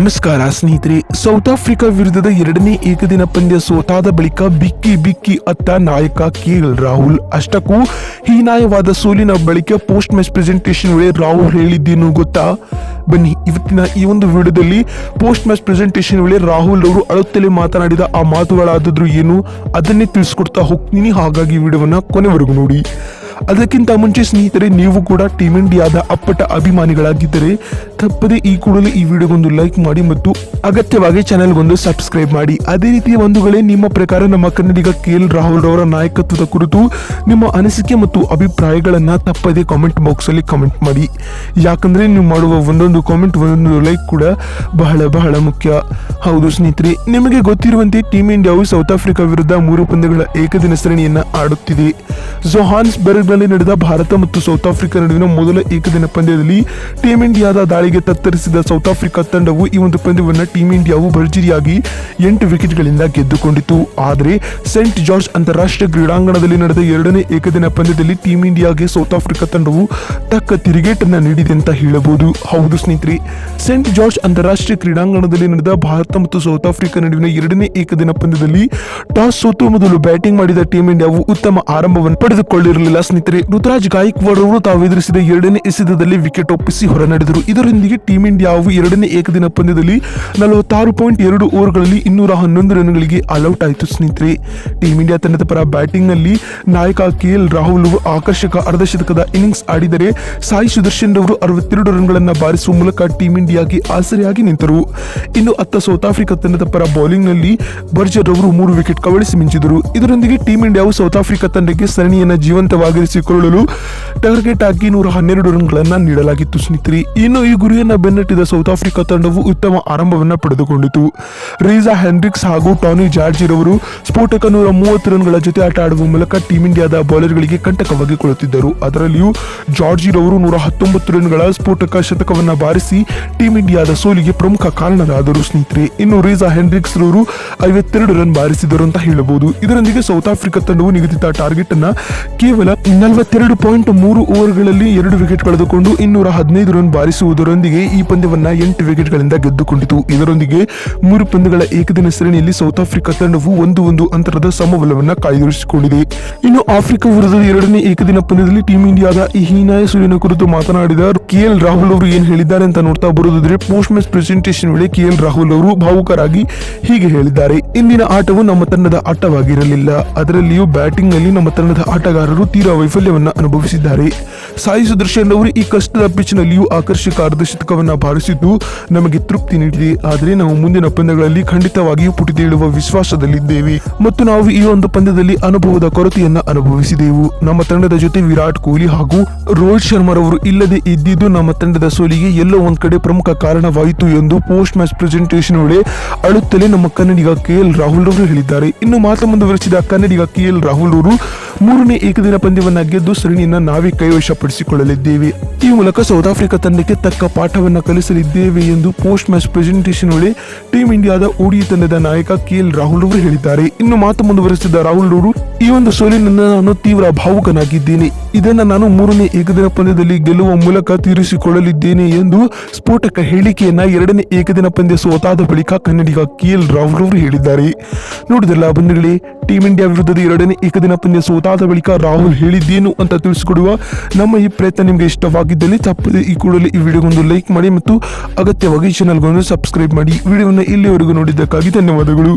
ನಮಸ್ಕಾರ ಸ್ನೇಹಿತರೆ. South Africa ವಿರುದ್ಧದ ಎರಡನೇ ಏಕದಿನ ಪಂದ್ಯ ಸೋತಾದ ಬಳಿಕ ಬಿಕ್ಕಿ ಅತ್ತ ನಾಯಕ ಕೆಎಲ್ ರಾಹುಲ್. ಅಷ್ಟಕ್ಕೂ ಹೀನಾಯವಾದ ಸೋಲಿನ ಬಳಿಕ ಪೋಸ್ಟ್ ಮ್ಯಾಚ್ ಪ್ರೆಸೆಂಟೇಷನ್ ವೇಳೆ ರಾಹುಲ್ ಹೇಳಿದ್ದೇನು ಗೊತ್ತಾ? ಬನ್ನಿ ಇವತ್ತಿನ ಈ ಒಂದು ವಿಡಿಯೋದಲ್ಲಿ ಪೋಸ್ಟ್ ಮ್ಯಾಚ್ ಪ್ರೆಸೆಂಟೇಷನ್ ವೇಳೆ ರಾಹುಲ್ ಅವರು ಅಳುತ್ತಲೇ ಮಾತನಾಡಿದ ಆ ಮಾತುಗಳಾದರೂ ಏನು ಅದನ್ನೇ ತಿಳಿಸ್ಕೊಡ್ತಾ ಹೋಗ್ತೀನಿ. ಹಾಗಾಗಿ ವಿಡಿಯೋವನ್ನ ಕೊನೆವರೆಗೂ ನೋಡಿ. ಅದಕ್ಕಿಂತ ಮುಂಚೆ ಸ್ನೇಹಿತರೆ, ನೀವು ಕೂಡ ಟೀಮ್ ಇಂಡಿಯಾದ ಅಪ್ಪಟ ಅಭಿಮಾನಿಗಳಾಗಿದ್ದರೆ ತಪ್ಪದೆ ಈ ಕೂಡಲೇ ಈ ವಿಡಿಯೋಗೊಂದು ಲೈಕ್ ಮಾಡಿ ಮತ್ತು ಅಗತ್ಯವಾಗಿ ಚಾನೆಲ್ಗೊಂದು ಸಬ್ಸ್ಕ್ರೈಬ್ ಮಾಡಿ. ಅದೇ ರೀತಿಯ ಬಂಧುಗಳೇ, ನಿಮ್ಮ ಪ್ರಕಾರ ನಮ್ಮ ಕನ್ನಡಿಗ ಕೆಎಲ್ ರಾಹುಲ್ ಅವರ ನಾಯಕತ್ವದ ಕುರಿತು ನಿಮ್ಮ ಅನಿಸಿಕೆ ಮತ್ತು ಅಭಿಪ್ರಾಯಗಳನ್ನ ತಪ್ಪದೆ ಕಾಮೆಂಟ್ ಬಾಕ್ಸ್ ಅಲ್ಲಿ ಕಮೆಂಟ್ ಮಾಡಿ. ಯಾಕಂದ್ರೆ ನೀವು ಮಾಡುವ ಒಂದೊಂದು ಕಾಮೆಂಟ್, ಒಂದೊಂದು ಲೈಕ್ ಕೂಡ ಬಹಳ ಮುಖ್ಯ. ಹೌದು ಸ್ನೇಹಿತರೆ, ನಿಮಗೆ ಗೊತ್ತಿರುವಂತೆ ಟೀಮ್ ಇಂಡಿಯಾವು ಸೌತ್ ಆಫ್ರಿಕಾ ವಿರುದ್ಧ 3 ಪಂದ್ಯಗಳ ಏಕದಿನ ಸರಣಿಯನ್ನ ಆಡುತ್ತಿದೆ. ಜೋಹಾನ್ಸ್ಬರ್ಗ್ ನಲ್ಲಿ ನಡೆದ ಭಾರತ ಮತ್ತು ಸೌತ್ ಆಫ್ರಿಕಾ ನಡುವಿನ ಮೊದಲ ಏಕದಿನ ಪಂದ್ಯದಲ್ಲಿ ಟೀಮ್ ಇಂಡಿಯಾದ ದಾಳಿಗೆ ತತ್ತರಿಸಿದ ಸೌತ್ ಆಫ್ರಿಕಾ ತಂಡವು ಈ ಒಂದು ಪಂದ್ಯವನ್ನು ಟೀಮ್ ಇಂಡಿಯಾವು ಭರ್ಜರಿಯಾಗಿ 8 ವಿಕೆಟ್ಗಳಿಂದ ಗೆದ್ದುಕೊಂಡಿತು. ಆದರೆ ಸೇಂಟ್ ಜಾರ್ಜ್ ಅಂತಾರಾಷ್ಟ್ರೀಯ ಕ್ರೀಡಾಂಗಣದಲ್ಲಿ ನಡೆದ ಎರಡನೇ ಏಕದಿನ ಪಂದ್ಯದಲ್ಲಿ ಟೀಮ್ ಇಂಡಿಯಾಗೆ ಸೌತ್ ಆಫ್ರಿಕಾ ತಂಡವು ತಕ್ಕ ತಿರುಗೇಟನ್ನ ನೀಡಿದೆ ಅಂತ ಹೇಳಬಹುದು. ಹೌದು ಸ್ನೇಹಿತರೆ, ಸೇಂಟ್ ಜಾರ್ಜ್ ಅಂತಾರಾಷ್ಟ್ರೀಯ ಕ್ರೀಡಾಂಗಣದಲ್ಲಿ ನಡೆದ ಭಾರತ ಮತ್ತು ಸೌತ್ ಆಫ್ರಿಕಾ ನಡುವಿನ ಎರಡನೇ ಏಕದಿನ ಪಂದ್ಯದಲ್ಲಿ ಟಾಸ್ ಸೋತು ಮೊದಲು ಬ್ಯಾಟಿಂಗ್ ಮಾಡಿದ ಟೀಮ್ ಇಂಡಿಯಾವು ಉತ್ತಮ ಆರಂಭವನ್ನು ಪಡೆದುಕೊಳ್ಳಿರಲಿಲ್ಲ. ಸ್ನೇಹಿತರೆ, ಋತುರಾಜ್ ಗಾಯಕ್ವಾಡ್ ಅವರು ತಾವು ಎದುರಿಸಿದ ಎರಡನೇ ಎಸೆತದಲ್ಲಿ ವಿಕೆಟ್ ಒಪ್ಪಿಸಿ ಹೊರ ನಡೆದರು. ಇದರೊಂದಿಗೆ ಟೀಮ್ ಇಂಡಿಯಾವು ಎರಡನೇ ಏಕದಿನ ಪಂದ್ಯದಲ್ಲಿ 46.2 ಓವರ್ಗಳಲ್ಲಿ 211 ರನ್ಗಳಿಗೆ ಆಲ್ಔಟ್ ಆಯಿತು. ಸ್ನೇಹಿತರೆ, ಟೀಮ್ ಇಂಡಿಯಾ ತಂಡದ ಪರ ಬ್ಯಾಟಿಂಗ್ ನಲ್ಲಿ ನಾಯಕ ಕೆಎಲ್ ರಾಹುಲ್ ಅವರು ಆಕರ್ಷಕ ಅರ್ಧಶತಕದ ಇನ್ನಿಂಗ್ಸ್ ಆಡಿದರೆ ಸಾಯಿ ಸುದರ್ಶನ್ ರವರು 62 ರನ್ಗಳನ್ನು ಬಾರಿಸುವ ಮೂಲಕ ಟೀಮ್ ಇಂಡಿಯಾಗೆ ಆಸರೆಯಾಗಿ ನಿಂತರು. ಇನ್ನು ಅತ್ತ ಸೌತ್ ಆಫ್ರಿಕಾ ತಂಡದ ಪರ ಬೌಲಿಂಗ್ ನಲ್ಲಿ ಬರ್ಜರ್ ಅವರು 3 ವಿಕೆಟ್ ಕಬಳಿಸಿ ಮಿಂಚಿದರು. ಇದರೊಂದಿಗೆ ಟೀಮ್ ಇಂಡಿಯಾವು ಸೌತ್ ಆಫ್ರಿಕಾ ತಂಡಕ್ಕೆ ಸರಣಿಯನ್ನು ಜೀವಂತವಾಗಿರಿಸಿಕೊಳ್ಳಲು ಟಾರ್ಗೆಟ್ ಆಗಿ 112 ರನ್ಗಳನ್ನು ನೀಡಲಾಗಿತ್ತು. ಸ್ನೇಹಿತರೆ, ಇನ್ನು ಈ ಗುರಿಯನ್ನು ಬೆನ್ನಟ್ಟಿದ ಸೌತ್ ಆಫ್ರಿಕಾ ತಂಡವು ಉತ್ತಮ ಆರಂಭವನ್ನು ಪಡೆದುಕೊಂಡಿತು. ರೀಜಾ ಹೆನ್ರಿಕ್ಸ್ ಹಾಗೂ ಟಾನಿ ಜಾರ್ಜ್ ರವರು ಸ್ಫೋಟಕ 130 ರನ್ಗಳ ಜೊತೆ ಆಟ ಆಡುವ ಮೂಲಕ ಟೀಮ್ ಇಂಡಿಯಾದ ಬೌಲರ್ಗಳಿಗೆ ಕಂಟಕವಾಗಿ ಕೊಡುತ್ತಿದ್ದರು. ಅದರಲ್ಲಿಯೂ ಜಾರ್ಜ್ ರವರು 119 ರನ್ಗಳ ಸ್ಫೋಟಕ ಶತಕವನ್ನು ಬಾರಿಸಿ ಟೀಮ್ ಇಂಡಿಯಾದ ಸೋಲಿಗೆ ಪ್ರಮುಖ ಕಾರಣರಾದರು. ಸ್ನೇಹಿತರೆ, ಇನ್ನು ರೀಜಾ ಹೆನ್ರಿಕ್ಸ್ ರವರು 52 ರನ್ ಬಾರಿಸಿದರು ಅಂತ ಹೇಳಬಹುದು. ಇದರೊಂದಿಗೆ ಸೌತ್ ಆಫ್ರಿಕಾ ತಂಡವು ನಿಗದಿತ ಟಾರ್ಗೆಟ್ ಅನ್ನ ಕೇವಲ 42.3 ಓವರ್ಗಳಲ್ಲಿ 2 ವಿಕೆಟ್ ಕಳೆದುಕೊಂಡು 215 ರನ್ ಬಾರಿಸುವುದರೊಂದಿಗೆ ಈ ಪಂದ್ಯವನ್ನ 8 ವಿಕೆಟ್ಗಳಿಂದ ಗೆದ್ದುಕೊಂಡಿತು. ಇದರೊಂದಿಗೆ 3 ಪಂದ್ಯಗಳ ಏಕದಿನ ಸರಣಿಯಲ್ಲಿ ಸೌತ್ ಆಫ್ರಿಕಾ ತಂಡವು 1-1 ಅಂತರದ ಸಮಬಲವನ್ನ ಕಾಯ್ದಿರಿಸಿಕೊಂಡಿದೆ. ಇನ್ನು ಆಫ್ರಿಕಾ ವಿರುದ್ಧದ ಎರಡನೇ ಏಕದಿನ ಪಂದ್ಯದಲ್ಲಿ ಟೀಮ್ ಇಂಡಿಯಾದ ಈ ಹೀನಾಯ ಸೋಲಿನ ಕುರಿತು ಮಾತನಾಡಿದ ಕೆಎಲ್ ರಾಹುಲ್ ಅವರು ಏನ್ ಹೇಳಿದ್ದಾರೆ ಅಂತ ನೋಡ್ತಾ ಬರುವುದಾದ್ರೆ, ಪೋಸ್ಟ್ ಮ್ಯಾಚ್ ಪ್ರೆಸೆಂಟೇಷನ್ ವೇಳೆ ಕೆಎಲ್ ರಾಹುಲ್ ಅವರು ಭಾವುಕರಾಗಿ ಹೀಗೆ ಹೇಳಿದ್ದಾರೆ: ಇಂದಿನ ಆಟವು ನಮ್ಮ ತಂಡದ ಆಟವಾಗಿರಲಿಲ್ಲ. ಅದರಲ್ಲಿಯೂ ಬ್ಯಾಟಿಂಗ್ ನಲ್ಲಿ ನಮ್ಮ ತಂಡದ ಆಟಗಾರರು ತೀರಾ ವೈಫಲ್ಯವನ್ನ ಅನುಭವಿಸಿದ್ದಾರೆ. ಸಾಯಿ ಸುದರ್ಶನ್ ಅವರು ಈ ಕಷ್ಟದ ಪಿಚ್ ನಲ್ಲಿಯೂ ಆಕರ್ಷಕ ಅರ್ಧಶತಕವನ್ನ ಬಾರಿಸಿದ್ದು ನಮಗೆ ತೃಪ್ತಿ ನೀಡಿದೆ. ಆದರೆ ನಾವು ಮುಂದಿನ ಪಂದ್ಯಗಳಲ್ಲಿ ಖಂಡಿತವಾಗಿಯೂ ಪುಟಿದೇಳುವ ವಿಶ್ವಾಸದಲ್ಲಿದ್ದೇವೆ ಮತ್ತು ನಾವು ಈ ಒಂದು ಪಂದ್ಯದಲ್ಲಿ ಅನುಭವದ ಕೊರತೆಯನ್ನ ಅನುಭವಿಸಿದೆವು. ನಮ್ಮ ತಂಡದ ಜೊತೆ ವಿರಾಟ್ ಕೊಹ್ಲಿ ಹಾಗೂ ರೋಹಿತ್ ಶರ್ಮಾ ಅವರು ಇಲ್ಲದೆ ಇದ್ದಿದ್ದು ನಮ್ಮ ತಂಡದ ಸೋಲಿಗೆ ಎಲ್ಲೋ ಒಂದ್ ಕಡೆ ಪ್ರಮುಖ ಕಾರಣವಾಯಿತು ಎಂದು ಪೋಸ್ಟ್ ಮ್ಯಾಚ್ ಪ್ರೆಸೆಂಟೇಷನ್ ವೇಳೆ ಅಳುತ್ತಲೇ ನಮ್ಮ ಕನ್ನಡಿಗ ಕೆಎಲ್ ರಾಹುಲ್ ಅವರು ಹೇಳಿದ್ದಾರೆ. ಇನ್ನು ಮಾತು ಮುಂದುವರೆಸಿದ ಕನ್ನಡಿಗ ಕೆಎಲ್ ರಾಹುಲ್ ಅವರು 3ನೇ ಏಕದಿನ ಪಂದ್ಯವನ್ನ ಗೆದ್ದು ಸರಣಿಯನ್ನ ನಾವೇ ಕೈವಶಪಡಿಸಿಕೊಳ್ಳಲಿದ್ದೇವೆ. ಈ ಮೂಲಕ ಸೌತ್ ಆಫ್ರಿಕಾ ತಂಡಕ್ಕೆ ತಕ್ಕ ಪಾಠವನ್ನ ಕಲಿಸಲಿದ್ದೇವೆ ಎಂದು ಪೋಸ್ಟ್ ಮ್ಯಾಚ್ ಪ್ರೆಸೆಂಟೇಷನ್ ವೇಳೆ ಟೀಮ್ ಇಂಡಿಯಾದ ಓಡಿಐ ತಂಡದ ನಾಯಕ ಕೆಎಲ್ ರಾಹುಲ್ ಅವರು ಹೇಳಿದ್ದಾರೆ. ಇನ್ನು ಮಾತು ಮುಂದುವರೆಸಿದ ರಾಹುಲ್ ಅವರು, ಈ ಒಂದು ಸೋಲಿನಿಂದ ನಾನು ತೀವ್ರ ಭಾವುಕನಾಗಿದ್ದೇನೆ. ಇದನ್ನ ನಾನು 3ನೇ ಏಕದಿನ ಪಂದ್ಯದಲ್ಲಿ ಗೆಲ್ಲುವ ಮೂಲಕ ತೀರಿಸಿಕೊಳ್ಳಲಿದ್ದೇನೆ ಎಂದು ಸ್ಫೋಟಕ ಹೇಳಿಕೆಯನ್ನ 2ನೇ ಏಕದಿನ ಪಂದ್ಯ ಸೋತಾದ ಬಳಿಕ ಕನ್ನಡಿಗ ಕೆಎಲ್ ರಾಹುಲ್ ಅವರು ಹೇಳಿದ್ದಾರೆ. ನೋಡಿದ್ರಲ್ಲ ಬಂಧುಗಳೇ, ಟೀಮ್ ಇಂಡಿಯಾ ವಿರುದ್ಧದ 2ನೇ ಏಕದಿನ ಪಂದ್ಯ ಸೋತಾದ ಬಳಿಕ ರಾಹುಲ್ ಹೇಳಿದ್ದೇನು ಅಂತ ತಿಳಿಸಿಕೊಡುವ ನಮ್ಮ ಈ ಪ್ರಯತ್ನ ನಿಮಗೆ ಇಷ್ಟವಾಗಿದ್ದಲ್ಲಿ ತಪ್ಪದೆ ಈ ಕೂಡಲೇ ಈ ವಿಡಿಯೋಗೊಂದು ಲೈಕ್ ಮಾಡಿ ಮತ್ತು ಅಗತ್ಯವಾಗಿ ಚಾನೆಲ್ಗೊಂದು ಸಬ್ಸ್ಕ್ರೈಬ್ ಮಾಡಿ. ವಿಡಿಯೋವನ್ನು ಇಲ್ಲಿವರೆಗೂ ನೋಡಿದ್ದಕ್ಕಾಗಿ ಧನ್ಯವಾದಗಳು.